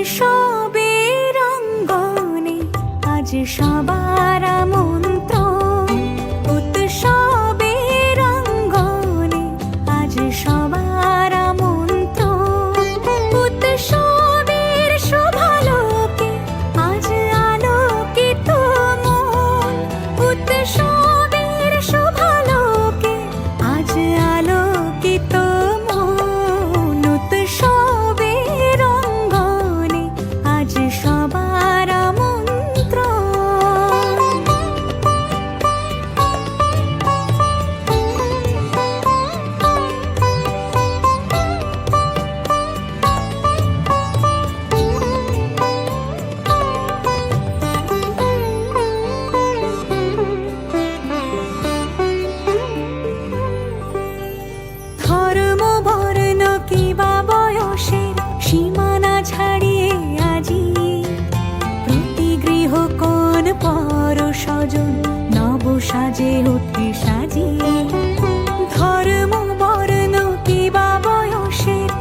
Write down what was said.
উৎসবের অঙ্গনে আজ সবার আমন্ত্রণ। উৎসবের অঙ্গনে আজ সবার আমন্ত্রণ। উৎসবের শোভালোকে আজ আলোকিত মন। উৎসবের শোভালোকে আজ আলোকিত মন। উৎসবের অঙ্গনে আজ সবার আমন্ত্রণ। ধর্ম বর্ণ কিবা বয়সের সীমানা ছাড়িয়ে আজি প্রতি গৃহ কোণ পর স্বজন নব সাজে উঠে সাজিয়ে।